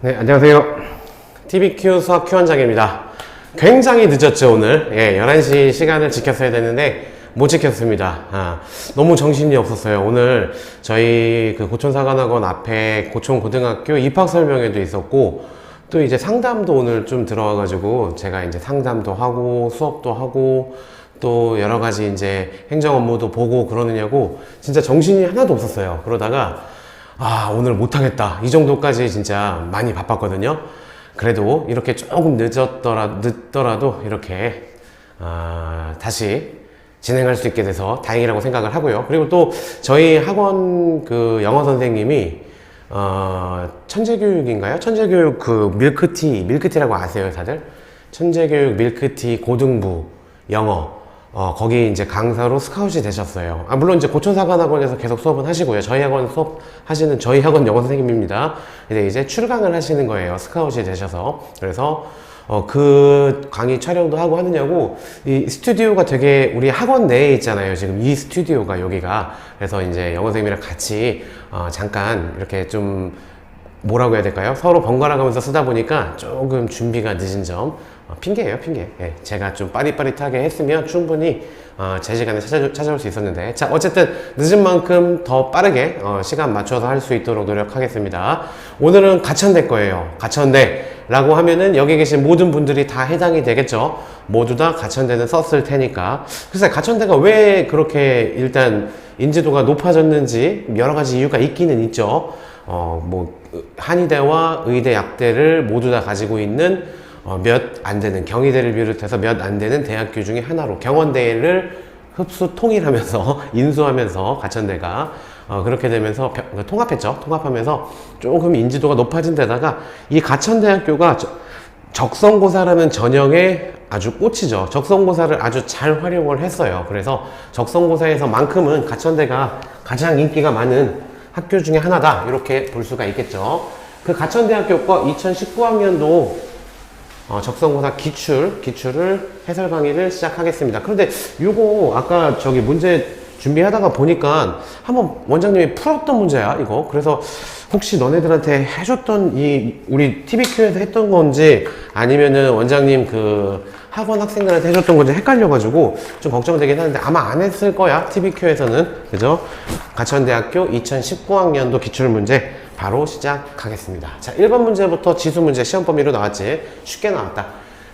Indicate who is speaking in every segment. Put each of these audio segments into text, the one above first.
Speaker 1: 네, 안녕하세요. TBQ 수학 Q원장입니다. 굉장히 늦었죠, 오늘. 11시 시간을 지켰어야 되는데, 못 지켰습니다. 너무 정신이 없었어요. 오늘 저희 그 고촌사관학원 앞에 고촌고등학교 입학 설명회도 있었고, 또 이제 상담도 오늘 좀 들어와가지고, 제가 이제 상담도 하고, 수업도 하고, 또 여러 가지 이제 행정 업무도 보고 그러느냐고, 진짜 정신이 하나도 없었어요. 그러다가, 오늘 못하겠다. 이 정도까지 진짜 많이 바빴거든요. 그래도 이렇게 조금 늦더라도 이렇게, 다시 진행할 수 있게 돼서 다행이라고 생각을 하고요. 그리고 또 저희 학원 그 영어 선생님이, 천재교육인가요? 천재교육 그 밀크티라고 아세요, 다들? 천재교육 밀크티 고등부 영어. 거기 이제 강사로 스카웃이 되셨어요. 물론 이제 고촌사관학원에서 계속 수업은 하시고요. 저희 학원 수업 하시는 저희 학원 영어 선생님입니다. 근데 이제 출강을 하시는 거예요. 스카웃이 되셔서. 그래서, 그 강의 촬영도 하고 하느냐고, 이 스튜디오가 되게 우리 학원 내에 있잖아요. 지금 이 스튜디오가 여기가. 그래서 이제 영어 선생님이랑 같이, 잠깐 이렇게 좀, 뭐라고 해야 될까요? 서로 번갈아 가면서 쓰다 보니까 조금 준비가 늦은 점, 핑계예요, 핑계. 제가 좀 빠릿빠릿하게 했으면 충분히 제 시간에 찾아올 수 있었는데, 자, 어쨌든 늦은 만큼 더 빠르게 시간 맞춰서 할 수 있도록 노력하겠습니다. 오늘은 가천대 거예요. 가천대라고 하면은 여기 계신 모든 분들이 다 해당이 되겠죠. 모두 다 가천대는 썼을 테니까. 글쎄, 가천대가 왜 그렇게 일단 인지도가 높아졌는지 여러 가지 이유가 있기는 있죠. 한의대와 의대, 약대를 모두 다 가지고 있는 몇 안 되는, 경희대를 비롯해서 몇 안 되는 대학교 중에 하나로, 경원대를 흡수 통일하면서 인수하면서 가천대가 그렇게 되면서 통합했죠. 통합하면서 조금 인지도가 높아진 데다가 이 가천대학교가 적성고사라는 전형에 아주 꽂히죠. 적성고사를 아주 잘 활용을 했어요. 그래서 적성고사에서만큼은 가천대가 가장 인기가 많은 학교 중에 하나다, 이렇게 볼 수가 있겠죠. 그 가천대학교 거 2019학년도 적성고사 기출을 해설 강의를 시작하겠습니다. 그런데 요거 아까 저기 문제 준비하다가 보니까 한번 원장님이 풀었던 문제야, 이거. 그래서 혹시 너네들한테 해줬던 우리 TBQ에서 했던 건지 아니면은 원장님 그 학원 학생들한테 해줬던 건지 헷갈려가지고 좀 걱정되긴 하는데 아마 안 했을 거야, TBQ에서는. 그죠? 가천대학교 2019학년도 기출문제 바로 시작하겠습니다. 자, 1번 문제부터 지수 문제 시험 범위로 나왔지. 쉽게 나왔다.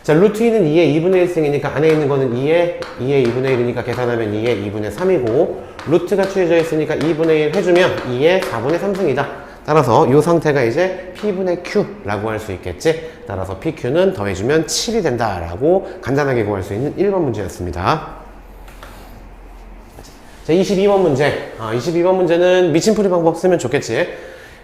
Speaker 1: 자, 루트 2는 2의 2분의 1승이니까 안에 있는 거는 2의 2분의 1이니까 계산하면 2의 2분의 3이고, 루트가 취해져 있으니까 2분의 1 해주면 2의 4분의 3승이다. 따라서 이 상태가 이제 P분의 Q라고 할 수 있겠지. 따라서 PQ는 더해주면 7이 된다라고 간단하게 구할 수 있는 1번 문제였습니다. 자, 22번 문제. 22번 문제는 미침풀이 방법 쓰면 좋겠지.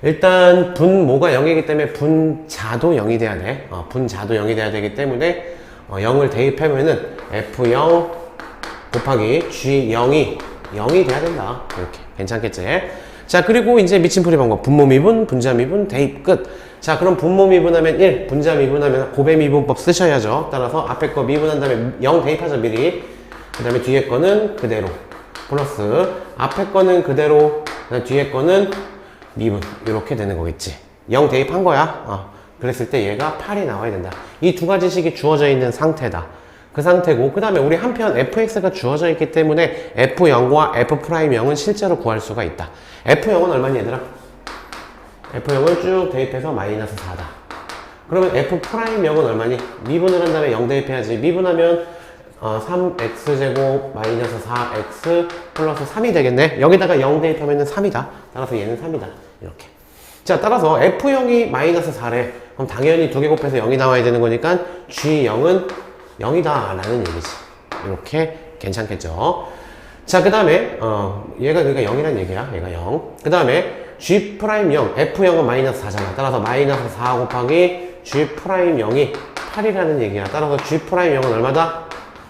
Speaker 1: 일단 분모가 0이기 때문에 분자도 0이 돼야 돼. 분자도 0이 돼야 되기 때문에 0을 대입하면은 F0 곱하기 G0이 0이 돼야 된다. 이렇게 괜찮겠지? 자, 그리고 이제 미침풀이 방법. 분모 미분, 분자 미분, 대입 끝. 자, 그럼 분모 미분하면 1, 분자 미분하면 곱의 미분법 쓰셔야죠. 따라서 앞에 거 미분한 다음에 0 대입하죠, 미리. 그 다음에 뒤에 거는 그대로. 플러스 앞에 거는 그대로, 그 다음에 뒤에 거는 미분. 이렇게 되는 거겠지. 0 대입한 거야. 그랬을 때 얘가 8이 나와야 된다. 이 두 가지 식이 주어져 있는 상태다. 그 상태고, 그 다음에 우리 한편 fx가 주어져 있기 때문에 f0과 f'0은 실제로 구할 수가 있다. f0은 얼마니, 얘들아? f0을 쭉 대입해서 마이너스 4다. 그러면 f'0은 얼마니? 미분을 한 다음에 0 대입해야지. 미분하면 3x제곱 마이너스 4x 플러스 3이 되겠네. 여기다가 0 대입하면 3이다. 따라서 얘는 3이다. 이렇게. 자, 따라서 f0이 마이너스 4래. 그럼 당연히 두 개 곱해서 0이 나와야 되는 거니까 g0은 0이다 라는 얘기지. 이렇게 괜찮겠죠. 자, 그 다음에 얘가 그러니까 0이란 얘기야. 얘가 0. 그 다음에 g'0, f0은 마이너스 4잖아. 따라서 마이너스 4 곱하기 g'0이 8이라는 얘기야. 따라서 g'0은 얼마다?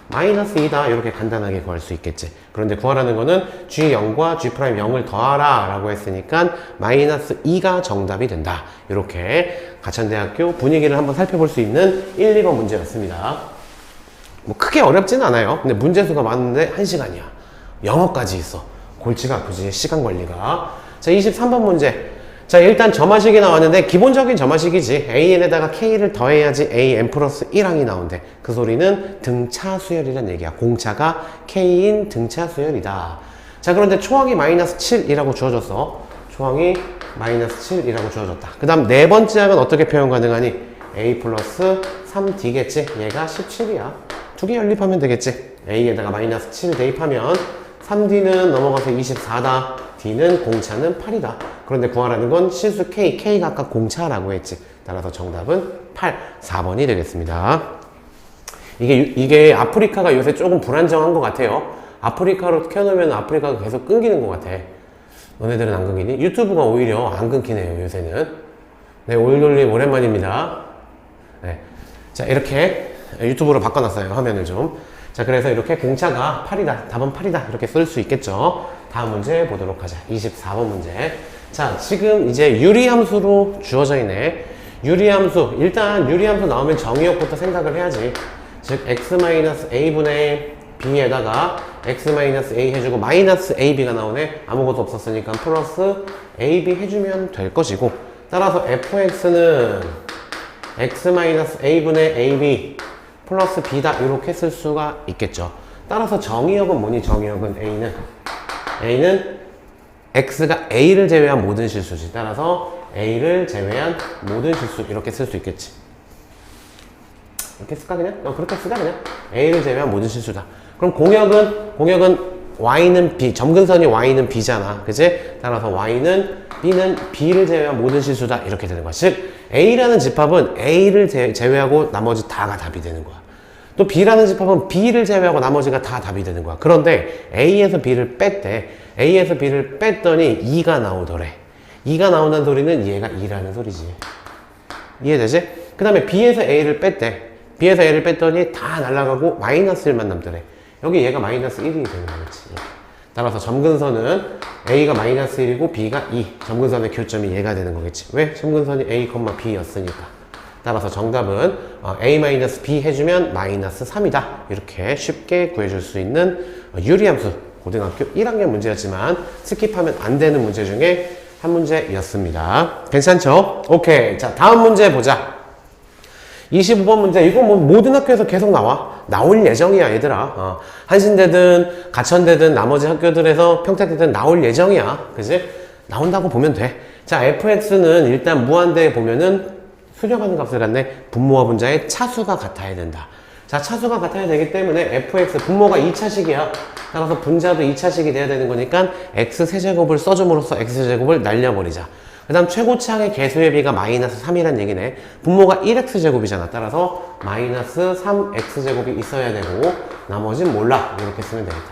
Speaker 1: 마이너스 2다. 이렇게 간단하게 구할 수 있겠지. 그런데 구하라는 거는 G0과 G'0을 더하라 라고 했으니까 마이너스 2가 정답이 된다. 이렇게 가천대학교 분위기를 한번 살펴볼 수 있는 1, 2번 문제였습니다. 뭐 크게 어렵진 않아요. 근데 문제수가 많은데 1시간이야. 영어까지 있어. 골치가 아프지, 시간 관리가. 자, 23번 문제. 자, 일단 점화식이 나왔는데 기본적인 점화식이지. an에다가 k를 더해야지 an 플러스 1항이 나온대. 그 소리는 등차 수열이란 얘기야. 공차가 k인 등차 수열이다. 자, 그런데 초항이 마이너스 7이라고 주어졌어. 초항이 마이너스 7이라고 주어졌다. 그 다음 네 번째 항은 어떻게 표현 가능하니? a 플러스 3d겠지. 얘가 17이야. 두 개 연립하면 되겠지. a에다가 마이너스 7 대입하면 3d는 넘어가서 24다. d는 공차는 8이다. 그런데 구하라는 건 실수 k, k가 아까 공차라고 했지. 따라서 정답은 8, 4번이 되겠습니다. 이게 아프리카가 요새 조금 불안정한 것 같아요. 아프리카로 켜놓으면 아프리카가 계속 끊기는 것 같아. 너네들은 안 끊기니? 유튜브가 오히려 안 끊기네요, 요새는. 네, 올돌림 오랜만입니다. 네. 자, 이렇게 유튜브로 바꿔놨어요, 화면을 좀. 자, 그래서 이렇게 공차가 8이다. 답은 8이다. 이렇게 쓸 수 있겠죠. 다음 문제 보도록 하자. 24번 문제. 자, 지금 이제 유리함수로 주어져 있네. 유리함수. 일단 유리함수 나오면 정의역부터 생각을 해야지. 즉, x-a분의 b에다가 x-a 해주고 마이너스 ab가 나오네. 아무것도 없었으니까 플러스 ab 해주면 될 것이고, 따라서 fx는 x-a분의 ab 플러스 b다. 이렇게 쓸 수가 있겠죠. 따라서 정의역은 뭐니? 정의역은 a는 x가 a를 제외한 모든 실수지. 따라서 a를 제외한 모든 실수. 이렇게 쓸 수 있겠지. 이렇게 쓸까 그냥? 그렇게 쓰자 그냥. a를 제외한 모든 실수다. 그럼 공역은 y는 b, 점근선이 y는 b잖아. 그치? 따라서 b는 b를 제외한 모든 실수다. 이렇게 되는 거야. 즉 a라는 집합은 a를 제외하고 나머지 다가 답이 되는 거야. 또 b라는 집합은 b를 제외하고 나머지가 다 답이 되는 거야. 그런데 a에서 b를 뺐대. a에서 b를 뺐더니 2가 나오더래. 2가 나온다는 소리는 얘가 2라는 소리지. 이해되지? 그 다음에 b에서 a를 뺐대. b에서 a를 뺐더니 다 날아가고 마이너스 1만 남더래. 여기 얘가 마이너스 1이 되는 거겠지. 따라서 점근선은 a가 마이너스 1이고 b가 2. 점근선의 교점이 얘가 되는 거겠지. 왜? 점근선이 a, b였으니까. 따라서 정답은 a-b 해주면 마이너스 3이다. 이렇게 쉽게 구해줄 수 있는 유리함수. 고등학교 1학년 문제였지만 스킵하면 안 되는 문제 중에 한 문제였습니다. 괜찮죠? 오케이. 자, 다음 문제 보자. 25번 문제. 이거 뭐 모든 학교에서 계속 나올 예정이야, 얘들아. 한신대든 가천대든 나머지 학교들에서 평택대든 나올 예정이야. 그지? 나온다고 보면 돼. 자, fx는 일단 무한대에 보면은 수렴하는 값을 갖네. 분모와 분자의 차수가 같아야 된다. 자, 차수가 같아야 되기 때문에 fx 분모가 2차식이야. 따라서 분자도 2차식이 돼야 되는 거니까 x세제곱을 써줌으로써 x제곱을 날려버리자. 그 다음 최고차항의 개수의 비가 마이너스 3이란 얘기네. 분모가 1x제곱이잖아. 따라서 마이너스 3x제곱이 있어야 되고 나머지는 몰라. 이렇게 쓰면 되겠다.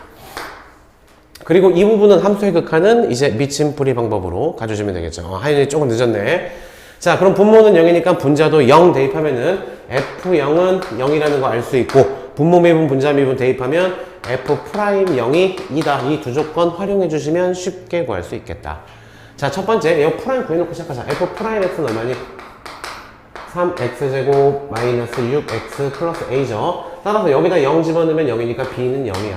Speaker 1: 그리고 이 부분은 함수의 극한은 이제 미침풀이 방법으로 가져주면 되겠죠. 하연이 조금 늦었네. 자, 그럼 분모는 0이니까 분자도 0 대입하면은 f0은 0이라는 거 알 수 있고, 분모 미분 분자 미분 대입하면 f'0이 2다. 이 두 조건 활용해 주시면 쉽게 구할 수 있겠다. 자, 첫 번째, 이거 프라임 구해놓고 시작하자. f'x는 얼마니? 3x제곱 마이너스 6x 플러스 a죠. 따라서 여기다 0 집어넣으면 0이니까 b는 0이야.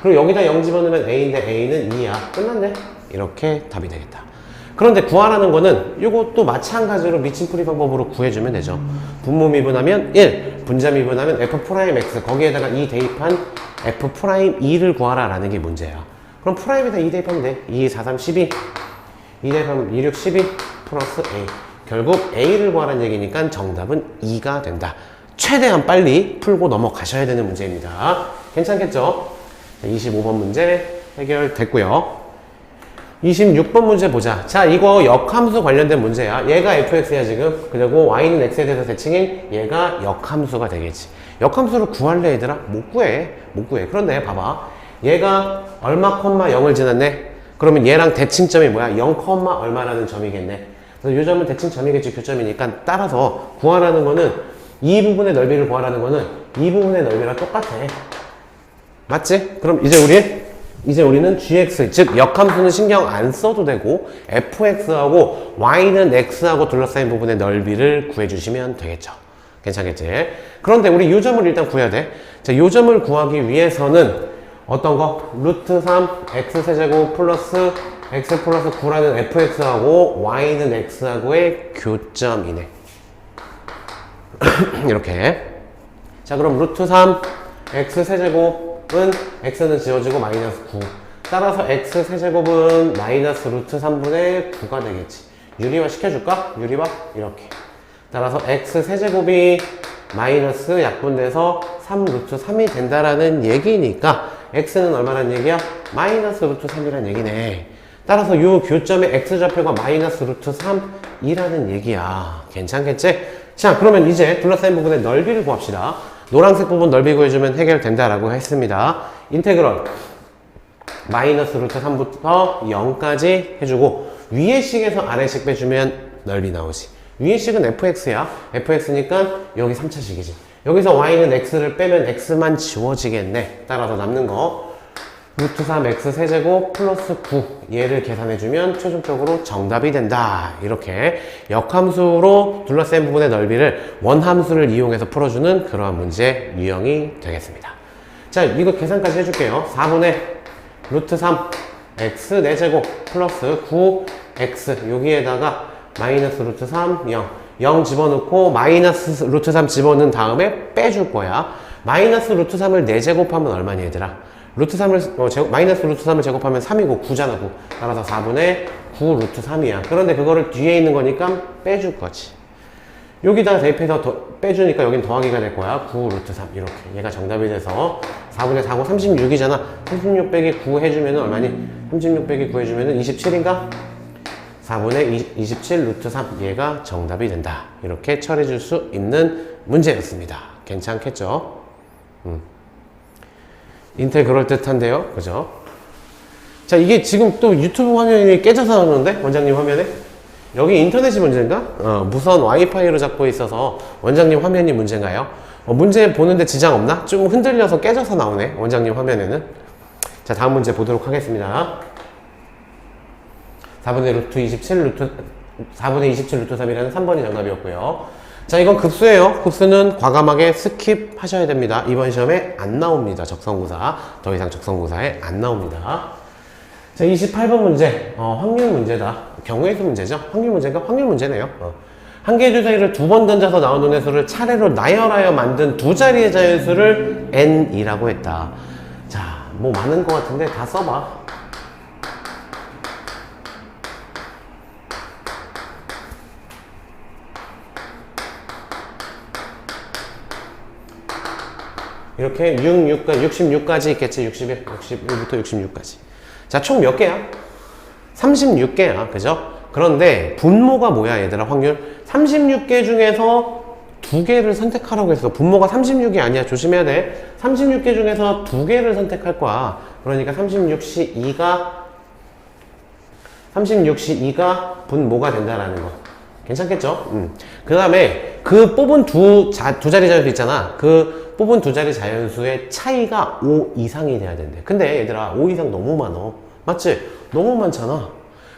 Speaker 1: 그리고 여기다 0 집어넣으면 a인데 a는 2야. 끝났네. 이렇게 답이 되겠다. 그런데 구하라는 거는 이것도 마찬가지로 미침풀이 방법으로 구해주면 되죠. 분모 미분하면 1, 분자 미분하면 f'x, 거기에다가 2 대입한 f'2를 구하라 라는 게 문제야. 그럼 프라임에다 2 대입하면 돼. 2, 4, 3, 12. 2 대입하면 2, 6, 12 플러스 a. 결국 a를 구하라는 얘기니까 정답은 2가 된다. 최대한 빨리 풀고 넘어가셔야 되는 문제입니다. 괜찮겠죠? 25번 문제 해결됐고요. 26번 문제 보자. 자, 이거 역함수 관련된 문제야. 얘가 fx야 지금. 그리고 y는 x에 대해서 대칭인 얘가 역함수가 되겠지. 역함수를 구할래 얘들아? 못 구해. 그런데 봐봐. 얘가 얼마 콤마 0을 지났네. 그러면 얘랑 대칭점이 뭐야? 0 콤마 얼마라는 점이겠네. 그래서 이 점은 대칭점이겠지. 교점이니까. 따라서 구하라는 거는 이 부분의 넓이를 구하라는 거는 이 부분의 넓이랑 똑같아. 맞지? 그럼 이제 우리는 gx, 즉 역함수는 신경 안 써도 되고 fx하고 y는 x하고 둘러싸인 부분의 넓이를 구해주시면 되겠죠. 괜찮겠지? 그런데 우리 요 점을 일단 구해야 돼. 자, 요 점을 구하기 위해서는 어떤 거? 루트 3 x세제곱 플러스 x 플러스 9라는 fx하고 y는 x하고의 교점이네. 이렇게. 자, 그럼 루트 3 x 세제곱은 x는 지워지고 마이너스 9. 따라서 x 세제곱은 마이너스 루트 3분의 9가 되겠지. 유리화 시켜줄까? 유리화? 이렇게. 따라서 x 세제곱이 마이너스 약분돼서 3 루트 3이 된다라는 얘기니까 x는 얼마란 얘기야? 마이너스 루트 3이란 얘기네. 따라서 이 교점의 x좌표가 마이너스 루트 3이라는 얘기야. 괜찮겠지? 자, 그러면 이제 둘러싸인 부분의 넓이를 구합시다. 노란색 부분 넓이 구해주면 해결된다라고 했습니다. 인테그럴 마이너스 루트 3부터 0까지 해주고 위의 식에서 아래 식 빼주면 넓이 나오지. 위의 식은 fx야. fx니까 여기 3차식이지. 여기서 y는 x를 빼면 x만 지워지겠네. 따라서 남는 거 루트 3x 세제곱 플러스 9 얘를 계산해주면 최종적으로 정답이 된다. 이렇게 역함수로 둘러싼 부분의 넓이를 원함수를 이용해서 풀어주는 그러한 문제 유형이 되겠습니다. 자, 이거 계산까지 해줄게요. 4분의 루트 3 x 4제곱 플러스 9x 여기에다가 마이너스 루트 3 0 집어넣고 마이너스 루트 3 집어넣은 다음에 빼줄 거야. 마이너스 루트 3을 4제곱하면 얼마니 얘들아? 루트 3을 마이너스 루트 3을 제곱하면 3이고 9잖아. 9. 따라서 4분의 9 루트 3이야. 그런데 그거를 뒤에 있는 거니까 빼줄 거지. 여기다 대입해서 빼주니까 여긴 더하기가 될 거야. 9 루트 3 이렇게. 얘가 정답이 돼서 4분의 4고 36이잖아. 36 빼기 9 해주면 얼마니? 36 빼기 9 해주면 27인가? 4분의 27 루트 3 얘가 정답이 된다. 이렇게 처리해줄 수 있는 문제였습니다. 괜찮겠죠? 인텔 그럴듯한데요? 그죠? 자, 이게 지금 또 유튜브 화면이 깨져서 나오는데? 원장님 화면에? 여기 인터넷이 문제인가? 무선 와이파이로 잡고 있어서 원장님 화면이 문제인가요? 문제 보는데 지장 없나? 좀 흔들려서 깨져서 나오네. 원장님 화면에는. 자, 다음 문제 보도록 하겠습니다. 4분의 27 루트 3이라는 3번이 정답이었고요. 자, 이건 급수예요. 급수는 과감하게 스킵하셔야 됩니다. 이번 시험에 안 나옵니다. 적성구사. 더 이상 적성구사에 안 나옵니다. 자, 28번 문제. 확률 문제다. 경우의 수 문제죠. 확률 문제가 확률 문제네요. 한 개의 주사위를 2번 던져서 나오는 횟수를 차례로 나열하여 만든 두 자리의 자연수를 n이라고 했다. 자, 뭐 많은 것 같은데 다 써봐. 이렇게 66까지 있겠지. 61부터 66까지. 자, 총 몇 개야? 36개야. 그죠? 그런데 분모가 뭐야, 얘들아, 확률? 36개 중에서 2개를 선택하라고 했어. 분모가 36이 아니야. 조심해야 돼. 36개 중에서 2개를 선택할 거야. 그러니까 36C2가 분모가 된다라는 거. 괜찮겠죠? 그 다음에 그 뽑은 두 자리 자연수 있잖아. 그 뽑은 두 자리 자연수의 차이가 5 이상이 돼야 된대. 근데 얘들아, 5 이상 너무 많어. 맞지? 너무 많잖아.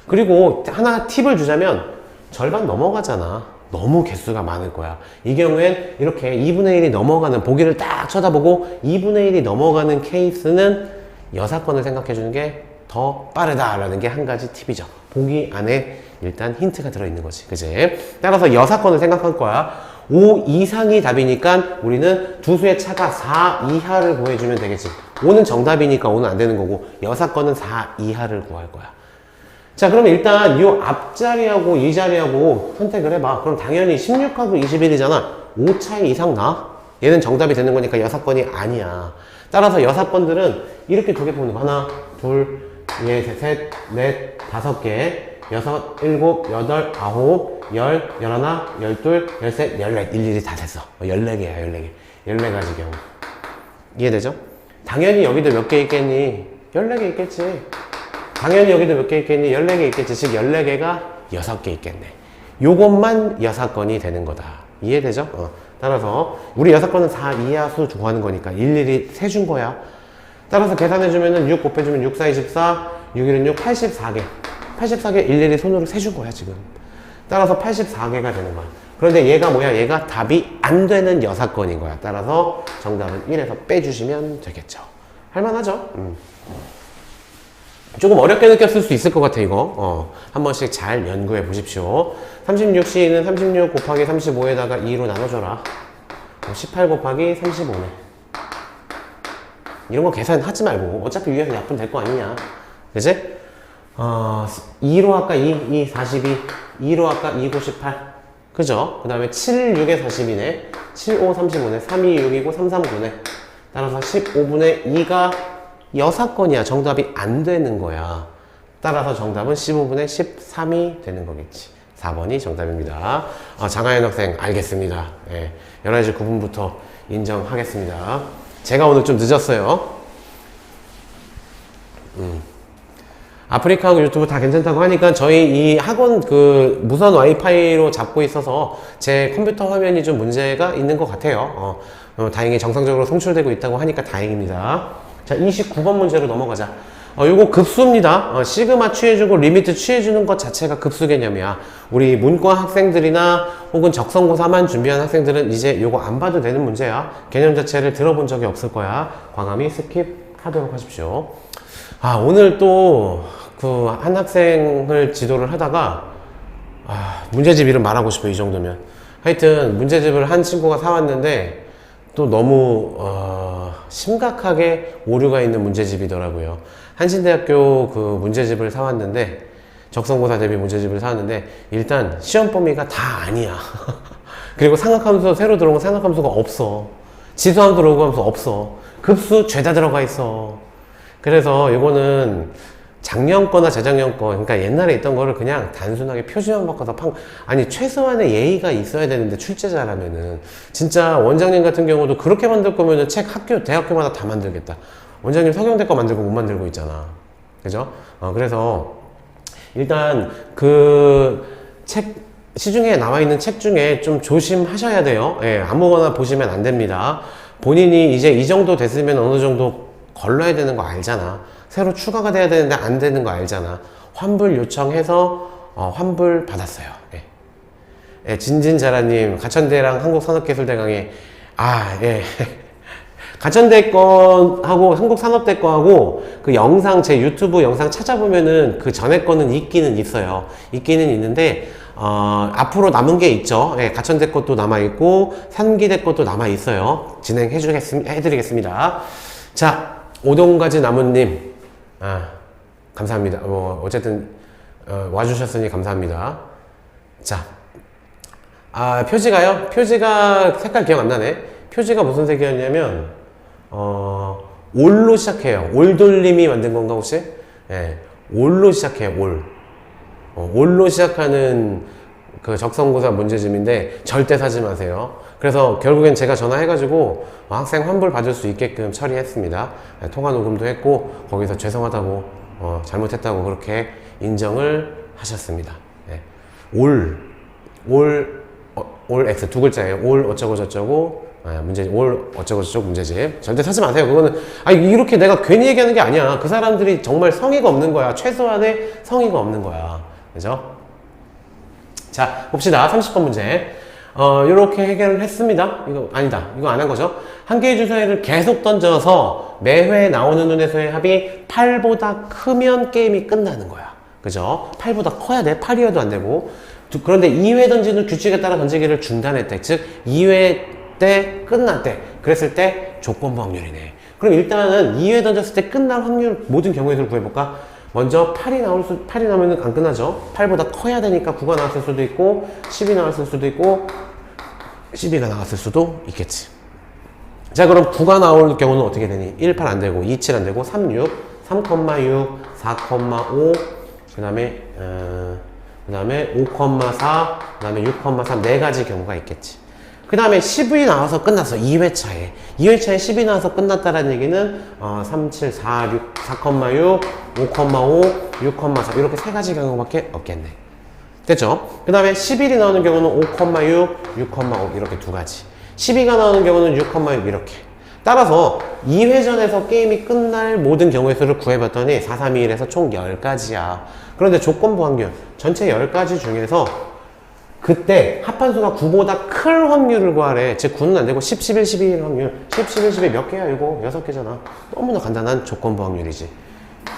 Speaker 1: 그리고 하나 팁을 주자면 절반 넘어가잖아. 너무 개수가 많을 거야. 이 경우엔 이렇게 2분의 1이 넘어가는, 보기를 딱 쳐다보고 2분의 1이 넘어가는 케이스는 여사건을 생각해 주는 게 더 빠르다라는 게 한 가지 팁이죠. 보기 안에 일단 힌트가 들어있는 거지. 그지? 따라서 여사건을 생각할 거야. 5 이상이 답이니까 우리는 두 수의 차가 4 이하를 구해주면 되겠지. 5는 정답이니까 5는 안 되는 거고, 여사건은 4 이하를 구할 거야. 자, 그러면 일단 이 앞자리하고 이 자리하고 선택을 해봐. 그럼 당연히 16하고 21이잖아. 5 차이 이상 나? 얘는 정답이 되는 거니까 여사건이 아니야. 따라서 여사건들은 이렇게 두 개 보는 거. 하나, 둘, 셋, 넷, 5개, 6, 7, 8, 9, 10, 11, 12, 13, 14, 일일이 다 됐어. 14개야, 14개. 14가지 경우. 이해되죠? 당연히 여기도 몇 개 있겠니? 14개 있겠지. 당연히 여기도 몇 개 있겠니? 14개 있겠지. 즉 14개가 6개 있겠네. 요것만 여사건이 되는 거다. 이해되죠? 따라서 우리 여사건은 4 이하 수 구하는 거니까 일일이 세준 거야. 따라서 계산해주면은 6 곱해주면 6, 4, 24, 6, 1은 6, 84개. 84개 일일이 손으로 세준 거야, 지금. 따라서 84개가 되는 거야. 그런데 얘가 뭐야? 얘가 답이 안 되는 여사건인 거야. 따라서 정답은 1에서 빼주시면 되겠죠. 할만하죠? 조금 어렵게 느꼈을 수 있을 것 같아, 이거. 한 번씩 잘 연구해 보십시오. 36C는 36 곱하기 35에다가 2로 나눠줘라. 18 곱하기 35네. 이런 거 계산하지 말고. 어차피 위에서 약분 될 거 아니냐. 그치? 2로 할까? 2 42. 2로 할까? 2 98. 그죠? 그 다음에 7, 6에 40이네. 7, 5, 35네. 3, 2, 6이고 3, 3, 9네. 따라서 15분의 2가 여사건이야. 정답이 안 되는 거야. 따라서 정답은 15분의 13이 되는 거겠지. 4번이 정답입니다. 장하연 학생, 알겠습니다. 예, 11시 9분부터 인정하겠습니다. 제가 오늘 좀 늦었어요. 아프리카하고 유튜브 다 괜찮다고 하니까 저희 이 학원 그 무선 와이파이로 잡고 있어서 제 컴퓨터 화면이 좀 문제가 있는 것 같아요. 다행히 정상적으로 송출되고 있다고 하니까 다행입니다. 자, 29번 문제로 넘어가자. 요거 급수입니다. 시그마 취해주고 리미트 취해주는 것 자체가 급수 개념이야. 우리 문과 학생들이나 혹은 적성고사만 준비한 학생들은 이제 요거 안 봐도 되는 문제야. 개념 자체를 들어본 적이 없을 거야. 과감히 스킵하도록 하십시오. 오늘 또 그 한 학생을 지도를 하다가 문제집 이름 말하고 싶어. 이 정도면 하여튼 문제집을 한 친구가 사왔는데 또 너무 심각하게 오류가 있는 문제집이더라고요. 한신대학교 그 문제집을 사왔는데, 적성고사 대비 문제집을 사왔는데 일단 시험 범위가 다 아니야. 그리고 상학함수 새로 들어온 상학함수가 없어. 지수함수 로그함수 없어. 급수 죄다 들어가 있어. 그래서 이거는 작년 거나 재작년 거, 그러니까 옛날에 있던 거를 그냥 단순하게 표지만 바꿔서 아니 최소한의 예의가 있어야 되는데, 출제자라면은 진짜 원장님 같은 경우도 그렇게 만들 거면은 책 대학교마다 다 만들겠다. 원장님 서경대 거 만들고 못 만들고 있잖아. 그죠? 그래서 일단 그 책 시중에 나와 있는 책 중에 좀 조심하셔야 돼요. 예, 아무거나 보시면 안 됩니다. 본인이 이제 이 정도 됐으면 어느 정도 걸러야 되는 거 알잖아. 새로 추가가 돼야 되는데 안 되는 거 알잖아. 환불 요청해서 환불 받았어요. 예. 예, 진진자라님, 가천대랑 한국산업기술대 강의. 예. 가천대 거하고 한국산업대 거하고 그 영상, 제 유튜브 영상 찾아보면은 그 전에 거는 있기는 있어요. 있기는 있는데 앞으로 남은 게 있죠. 예, 가천대 것도 남아있고 산기대 것도 남아있어요. 해드리겠습니다. 자, 오동가지 나무님, 감사합니다. 어쨌든 와주셨으니 감사합니다. 자, 표지가요? 표지가 색깔 기억 안 나네. 표지가 무슨 색이었냐면 올로 시작해요. 올돌림이 만든 건가 혹시? 예, 올로 시작해요. 올로 시작하는 그 적성고사 문제집인데 절대 사지 마세요. 그래서 결국엔 제가 전화해가지고 학생 환불 받을 수 있게끔 처리했습니다. 통화 녹음도 했고 거기서 죄송하다고 잘못했다고 그렇게 인정을 하셨습니다. 올 X 두 글자예요. 올 어쩌고 저쩌고 올 어쩌고 저쩌고 문제집. 절대 사지 마세요. 그거는 이렇게 내가 괜히 얘기하는 게 아니야. 그 사람들이 정말 성의가 없는 거야. 최소한의 성의가 없는 거야. 그죠? 자, 봅시다. 30번 문제. 요렇게 해결을 했습니다. 이거 아니다. 이거 안 한 거죠. 한 개의 주사위를 계속 던져서 매회 나오는 눈에서의 합이 8보다 크면 게임이 끝나는 거야. 그죠? 8보다 커야 돼. 8이어도 안 되고. 그런데 2회 던지는 규칙에 따라 던지기를 중단했대. 즉 2회 때 끝났대. 그랬을 때 조건부 확률이네. 그럼 일단은 2회 던졌을 때 끝날 확률 모든 경우의 수를 구해볼까? 먼저 8이 나오면 안 끝나죠. 8보다 커야 되니까 9가 나왔을 수도 있고 10이 나왔을 수도 있고 12가 나왔을 수도 있겠지. 자, 그럼 9가 나올 경우는 어떻게 되니? 1, 8 안 되고 2, 7 안 되고 3, 6, 3,6, 4,5 그 다음에 5,4 그 다음에 6,3 네 가지 경우가 있겠지. 그 다음에 10이 나와서 끝났어. 2회차에 10이 나와서 끝났다는 얘기는 3, 7, 4, 6, 4,6, 5,5, 6,4 이렇게 세 가지 경우밖에 없겠네. 됐죠? 그 다음에 11이 나오는 경우는 5,6, 6,5 이렇게 두 가지. 12가 나오는 경우는 6,6 이렇게. 따라서 2회전에서 게임이 끝날 모든 경우의 수를 구해봤더니 4, 3, 2, 1에서 총 10가지야. 그런데 조건부 확률 전체 10가지 중에서 그때 합판수가 9보다 클 확률을 구하래. 즉 9는 안 되고 10, 11, 12 확률. 10, 11, 12 몇 개야 이거? 6개잖아. 너무나 간단한 조건부 확률이지.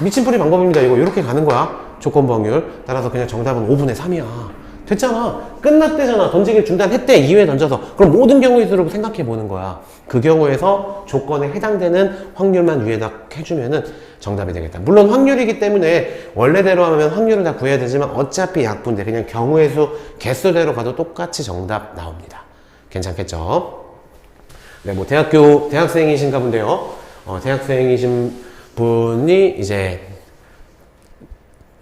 Speaker 1: 미침풀이 방법입니다. 이거 이렇게 가는 거야. 조건부 확률. 따라서 그냥 정답은 5분의 3이야. 됐잖아. 끝났대잖아. 던지기를 중단했대. 2회 던져서. 그럼 모든 경우의 수를 생각해 보는 거야. 그 경우에서 조건에 해당되는 확률만 위에다 해주면은 정답이 되겠다. 물론 확률이기 때문에 원래대로 하면 확률을 다 구해야 되지만 어차피 약분돼. 그냥 경우의 수, 개수대로 가도 똑같이 정답 나옵니다. 괜찮겠죠? 네, 뭐 대학생이신가 본데요. 대학생이신 분이 이제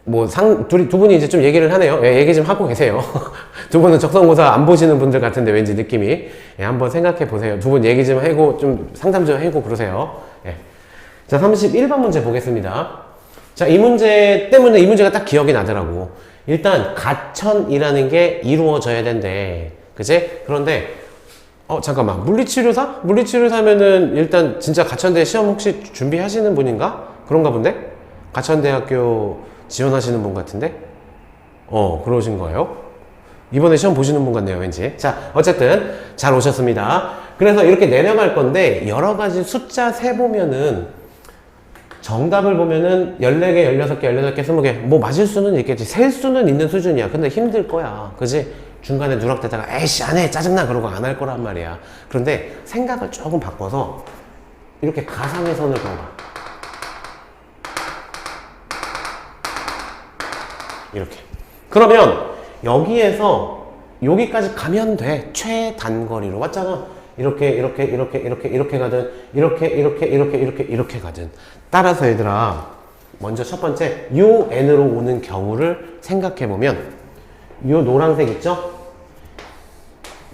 Speaker 1: 두 분이 이제 좀 얘기를 하네요. 예, 얘기 좀 하고 계세요. 두 분은 적성고사 안 보시는 분들 같은데 왠지 느낌이. 예, 한번 생각해 보세요. 두 분 얘기 좀 하고, 좀 상담 좀 하고 그러세요. 예. 자, 31번 문제 보겠습니다. 자, 이 문제 때문에 이 문제가 딱 기억이 나더라고. 일단, 가천이라는 게 이루어져야 된대. 그치? 그런데, 잠깐만. 물리치료사? 물리치료사면은 일단 진짜 가천대 시험 혹시 준비하시는 분인가? 그런가 본데? 가천대학교 지원하시는 분 같은데? 그러신 거예요? 이번에 시험 보시는 분 같네요, 왠지. 자, 어쨌든 잘 오셨습니다. 그래서 이렇게 내려갈 건데 여러 가지 숫자 세보면은 정답을 보면은 14개, 16개, 18개, 20개 뭐 맞을 수는 있겠지. 셀 수는 있는 수준이야. 근데 힘들 거야. 그지? 중간에 누락되다가 에이씨 안 해, 짜증나 그러고 안 할 거란 말이야. 그런데 생각을 조금 바꿔서 이렇게 가상의 선을 그어봐. 이렇게. 그러면 여기에서 여기까지 가면 돼. 최단거리로. 맞잖아. 이렇게 가든 이렇게 가든. 따라서 얘들아, 먼저 첫 번째 UN으로 오는 경우를 생각해 보면 요 노란색 있죠?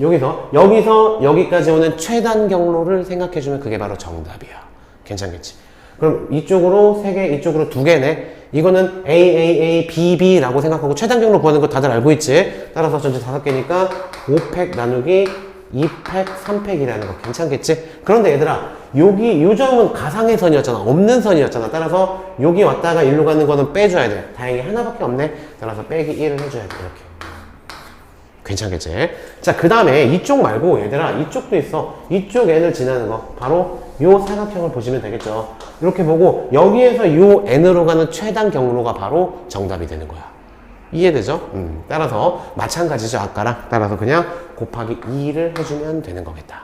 Speaker 1: 여기서 여기까지 오는 최단 경로를 생각해 주면 그게 바로 정답이야. 괜찮겠지? 그럼 이쪽으로 3개, 이쪽으로 2개네. 이거는 A, B, B라고 생각하고 최단 경로 구하는 거 다들 알고 있지? 따라서 전체 5개니까 5팩 나누기 2팩, 3팩이라는 거 괜찮겠지? 그런데 얘들아, 요 점은 가상의 선이었잖아. 없는 선이었잖아. 따라서 여기 왔다가 일로 가는 거는 빼줘야 돼. 다행히 하나밖에 없네. 따라서 빼기 1을 해줘야 돼. 이렇게. 괜찮겠지? 자, 그 다음에 이쪽 말고 얘들아, 이쪽도 있어. 이쪽 N을 지나는 거. 바로 요 사각형을 보시면 되겠죠. 이렇게 보고 여기에서 요 N으로 가는 최단 경로가 바로 정답이 되는 거야. 이해되죠? 따라서 마찬가지죠. 아까랑. 따라서 그냥 곱하기 2를 해주면 되는 거겠다.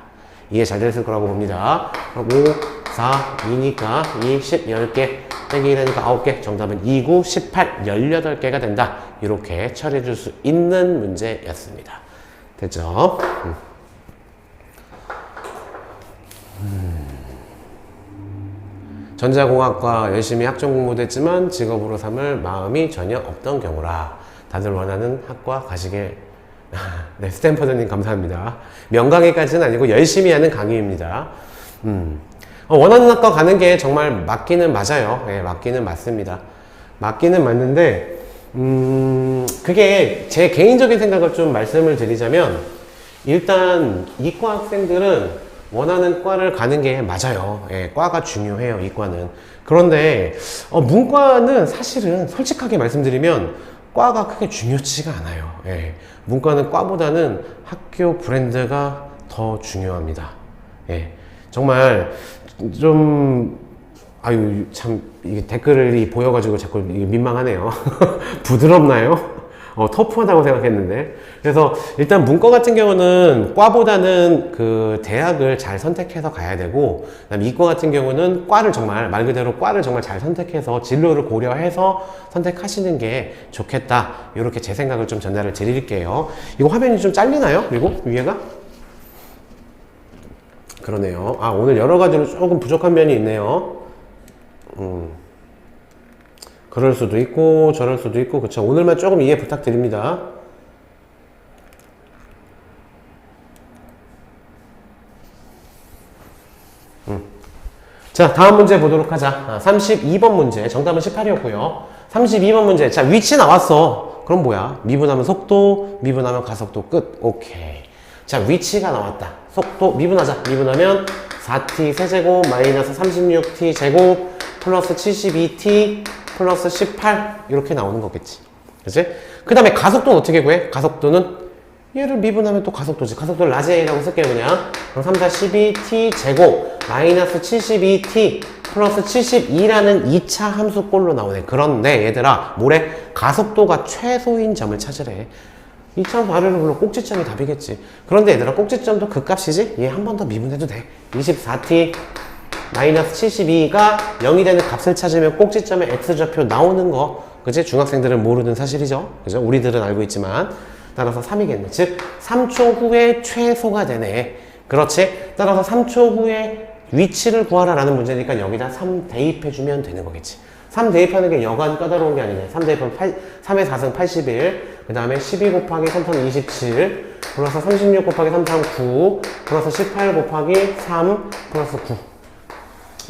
Speaker 1: 이해 잘 됐을 거라고 봅니다. 5, 4, 2니까 2, 10, 10개. 빼기 1하니까 9개. 정답은 2, 9, 18, 18개가 된다. 이렇게 처리해 줄 수 있는 문제였습니다. 됐죠? 전자공학과 열심히 학점 공부했지만 직업으로 삼을 마음이 전혀 없던 경우라. 다들 원하는 학과 가시길. 네, 스탠퍼드님 감사합니다. 명강의까지는 아니고 열심히 하는 강의입니다. 원하는 학과 가는 게 정말 맞기는 맞아요. 네, 맞기는 맞습니다. 맞기는 맞는데 그게 제 개인적인 생각을 좀 말씀을 드리자면 일단 이과 학생들은 원하는 과를 가는 게 맞아요. 예, 과가 중요해요, 이과는. 그런데 문과는 사실은 솔직하게 말씀드리면 과가 크게 중요치가 않아요. 예, 문과는 과보다는 학교 브랜드가 더 중요합니다. 예, 정말 좀 참 이게 댓글이 보여가지고 자꾸 민망하네요. 부드럽나요? 터프하다고 생각했는데. 그래서 일단 문과 같은 경우는 과보다는 그 대학을 잘 선택해서 가야 되고, 그다음에 이과 같은 경우는 과를 정말 말 그대로 과를 정말 잘 선택해서 진로를 고려해서 선택하시는 게 좋겠다. 이렇게 제 생각을 좀 전달을 드릴게요. 이거 화면이 좀 잘리나요? 그리고 위에가? 그러네요. 오늘 여러 가지로 조금 부족한 면이 있네요. 그럴 수도 있고 저럴 수도 있고 그쵸. 오늘만 조금 이해 부탁드립니다. 자, 다음 문제 보도록 하자. 32번 문제. 정답은 18이었고요 32번 문제. 자, 위치 나왔어. 그럼 뭐야? 미분하면 속도, 미분하면 가속도 끝. 오케이. 자, 위치가 나왔다. 속도 미분하자. 미분하면 4t 세제곱 마이너스 36t 제곱 플러스 72t 플러스 18 이렇게 나오는 거겠지. 그치? 그 다음에 가속도는 어떻게 구해? 가속도는 얘를 미분하면 또 가속도지. 가속도를 라지 A라고 쓸게요, 그냥. 그럼 3, 4, 12t 제곱 마이너스 72t 플러스 72라는 2차 함수꼴로 나오네. 그런데 얘들아, 뭐래? 가속도가 최소인 점을 찾으래. 2차 함수 아래로 불러 꼭지점이 답이겠지. 그런데 얘들아, 꼭지점도 그 값이지? 얘 한 번 더 미분해도 돼. 24t 마이너스 72가 0이 되는 값을 찾으면 꼭지점에 x좌표 나오는 거. 그치? 중학생들은 모르는 사실이죠. 그죠? 우리들은 알고 있지만. 따라서 3이겠네. 즉, 3초 후에 최소가 되네. 그렇지? 따라서 3초 후에 위치를 구하라 라는 문제니까 여기다 3 대입해주면 되는 거겠지. 3 대입하는 게 여간 까다로운 게 아니네. 3 대입하면 3의 4승 81, 그 다음에 12 곱하기 3, 3, 27, 플러스 36 곱하기 3, 3, 9, 플러스 18 곱하기 3, 플러스 9.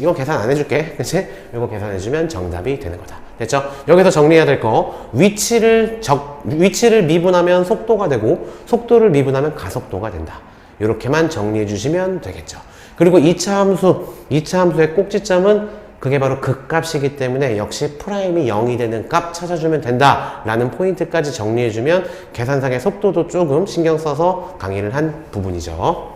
Speaker 1: 이거 계산 안 해줄게. 그치? 이거 계산해주면 정답이 되는 거다. 됐죠? 여기서 정리해야 될 거. 위치를 미분하면 속도가 되고, 속도를 미분하면 가속도가 된다. 이렇게만 정리해 주시면 되겠죠. 그리고 2차 함수의 꼭지점은 그게 바로 극값이기 때문에 역시 프라임이 0이 되는 값 찾아주면 된다 라는 포인트까지 정리해주면 계산상의 속도도 조금 신경 써서 강의를 한 부분이죠.